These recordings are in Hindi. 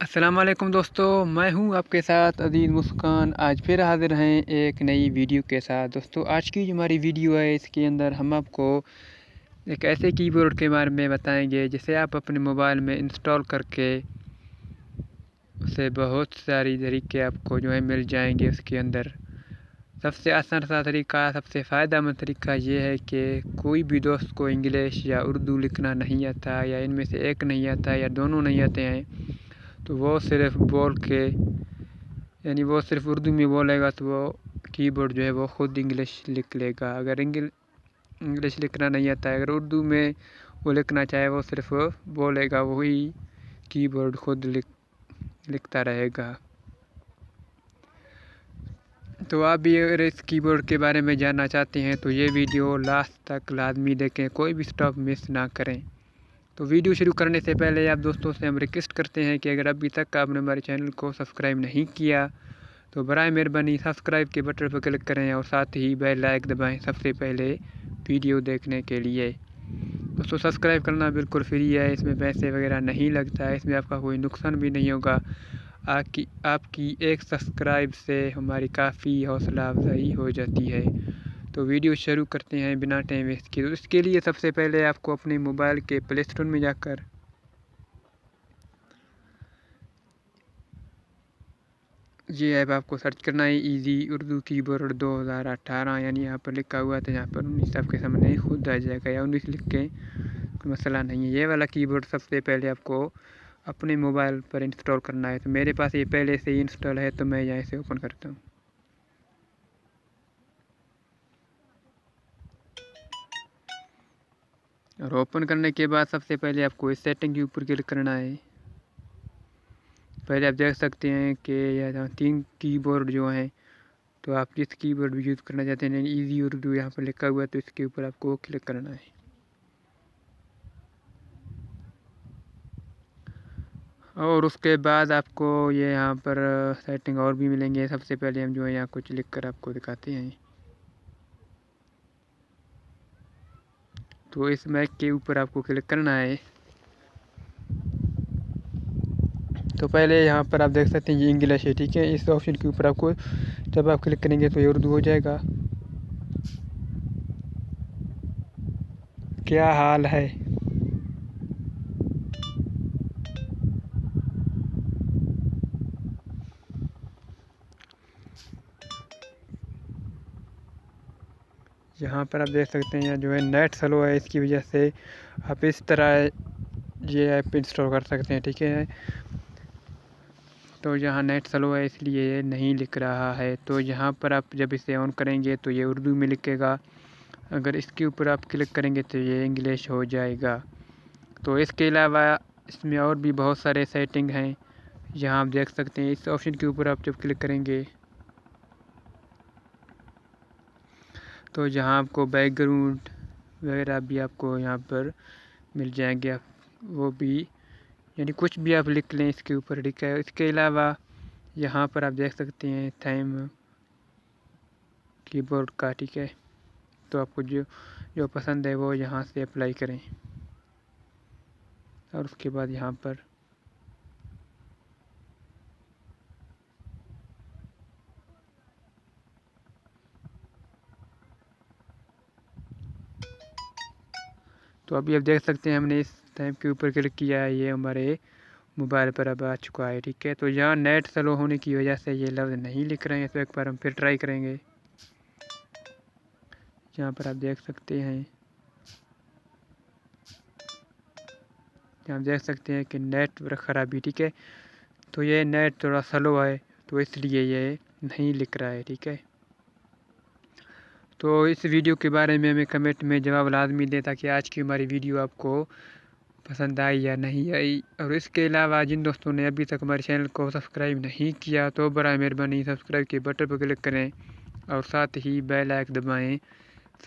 अस्सलाम वालेकुम दोस्तों, मैं हूं आपके साथ अजीज़ मुस्कान। आज फिर हाज़िर हैं एक नई वीडियो के साथ। दोस्तों, आज की जो हमारी वीडियो है इसके अंदर हम आपको एक ऐसे कीबोर्ड के बारे में बताएंगे जिसे आप अपने मोबाइल में इंस्टॉल करके उसे बहुत सारी तरीके आपको जो है मिल जाएंगे। उसके अंदर सबसे आसान सा तरीका, सबसे फ़ायदेमंद तरीका ये है कि कोई भी दोस्त को इंग्लिश या उर्दू लिखना नहीं आता, या इनमें से एक नहीं आता या दोनों नहीं आते हैं, तो वो सिर्फ बोल के, यानी वो सिर्फ उर्दू में बोलेगा तो वो कीबोर्ड जो है वो ख़ुद इंग्लिश लिख लेगा। अगर इंग्लिश लिखना नहीं आता है, अगर उर्दू में वो लिखना चाहे, वो सिर्फ बोलेगा, वही कीबोर्ड ख़ुद लिखता रहेगा। तो आप भी अगर इस कीबोर्ड के बारे में जानना चाहते हैं तो ये वीडियो लास्ट तक लाजमी देखें, कोई भी स्टॉप मिस ना करें। तो वीडियो शुरू करने से पहले आप दोस्तों से हम रिक्वेस्ट करते हैं कि अगर अभी तक आपने हमारे चैनल को सब्सक्राइब नहीं किया तो बराए मेहरबानी सब्सक्राइब के बटन पर क्लिक करें और साथ ही बेल आइकन दबाएं सबसे पहले वीडियो देखने के लिए। दोस्तों, सब्सक्राइब करना बिल्कुल फ्री है, इसमें पैसे वगैरह नहीं लगता है, इसमें आपका कोई नुकसान भी नहीं होगा। आपकी एक सब्सक्राइब से हमारी काफ़ी हौसला अफजाई हो जाती है। तो वीडियो शुरू करते हैं बिना टाइम वेस्ट किए। तो इसके लिए सबसे पहले आपको अपने मोबाइल के प्ले स्टोर में जाकर ये ऐप आपको सर्च करना है, इजी उर्दू कीबोर्ड 2018, यानी यहाँ पर लिखा हुआ था, यहाँ पर 19 आपके सामने खुद आ जाएगा, या 19 लिख के कोई मसला नहीं है। ये वाला कीबोर्ड सबसे पहले आपको अपने मोबाइल पर इंस्टॉल करना है। तो मेरे पास ये पहले से ही इंस्टॉल है, तो मैं यहाँ से ओपन करता हूँ। और ओपन करने के बाद सबसे पहले आपको इस सेटिंग के ऊपर क्लिक करना है। पहले आप देख सकते हैं कि यहाँ 3 कीबोर्ड जो हैं, तो आप जिस कीबोर्ड भी यूज़ करना चाहते हैं, इजी उर्दू यहाँ पर लिखा हुआ है, तो इसके ऊपर आपको क्लिक करना है। और उसके बाद आपको ये यहाँ पर सेटिंग और भी मिलेंगे। सबसे पहले हम जो है यहाँ कुछ लिख कर आपको दिखाते हैं। तो इस मैक के ऊपर आपको क्लिक करना है। तो पहले यहाँ पर आप देख सकते हैं ये इंग्लिश है, ठीक है। इस ऑप्शन के ऊपर आपको जब आप क्लिक करेंगे तो ये उर्दू हो जाएगा। क्या हाल है, यहाँ पर आप देख सकते हैं जो है नेट स्लो है, इसकी वजह से आप इस तरह ये ऐप इंस्टॉल कर सकते हैं, ठीक है। तो यहाँ नेट स्लो है इसलिए ये नहीं लिख रहा है। तो यहाँ पर आप जब इसे ऑन करेंगे तो ये उर्दू में लिखेगा, अगर इसके ऊपर आप क्लिक करेंगे तो ये इंग्लिश हो जाएगा। तो इसके अलावा इसमें और भी बहुत सारे सेटिंग हैं, यहाँ आप देख सकते हैं। इस ऑप्शन के ऊपर आप जब क्लिक करेंगे तो जहाँ आपको बैकग्राउंड वगैरह भी आपको यहाँ पर मिल जाएंगे, वो भी, यानी कुछ भी आप लिख लें इसके ऊपर, ठीक है। इसके अलावा यहाँ पर आप देख सकते हैं थीम कीबोर्ड का, ठीक है। तो आपको जो पसंद है वो यहाँ से अप्लाई करें, और उसके बाद यहाँ पर तो अभी आप देख सकते हैं हमने इस थीम के ऊपर क्लिक किया है, ये हमारे मोबाइल पर अब आ चुका है, ठीक है। तो यहाँ नेट स्लो होने की वजह से ये लफ्ज़ नहीं लिख रहे हैं, तो एक बार हम फिर ट्राई करेंगे। यहाँ पर आप देख सकते हैं, यहाँ देख सकते हैं कि नेट ख़राबी, ठीक है। तो ये नेट थोड़ा स्लो है, तो इसलिए ये नहीं लिख रहा है, ठीक है। तो इस वीडियो के बारे में हमें कमेंट में जवाब लाजमी दें, ताकि आज की हमारी वीडियो आपको पसंद आई या नहीं आई। और इसके अलावा जिन दोस्तों ने अभी तक हमारे चैनल को सब्सक्राइब नहीं किया तो बराए मेहरबानी सब्सक्राइब के बटन पर क्लिक करें और साथ ही बेल आइकन दबाएं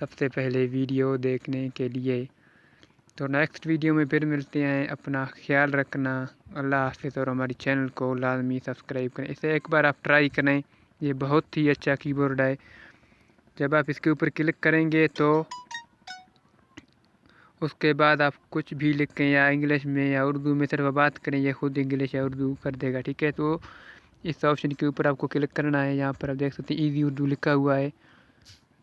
सबसे पहले वीडियो देखने के लिए। तो नेक्स्ट वीडियो में फिर मिलते हैं। अपना ख्याल रखना, अल्लाह हाफ़िज़। और हमारी चैनल को लाजमी सब्सक्राइब करें, इसे एक बार आप ट्राई करें, ये बहुत ही अच्छा कीबोर्ड है। जब आप इसके ऊपर क्लिक करेंगे तो उसके बाद आप कुछ भी लिखें या इंग्लिश में या उर्दू में सिर्फ बात करें, ये खुद इंग्लिश या उर्दू कर देगा। ठीक है, तो इस ऑप्शन के ऊपर आपको क्लिक करना है। यहाँ पर आप देख सकते हैं ईज़ी उर्दू लिखा हुआ है,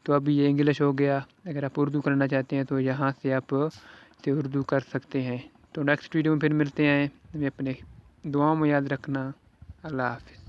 तो अभी ये इंग्लिश हो गया। अगर आप उर्दू करना चाहते हैं तो यहाँ से आप इसे उर्दू कर सकते हैं। तो नेक्स्ट वीडियो में फिर मिलते हैं। हमें अपने दुआओं में याद रखना। अल्लाह हाफ़िज़।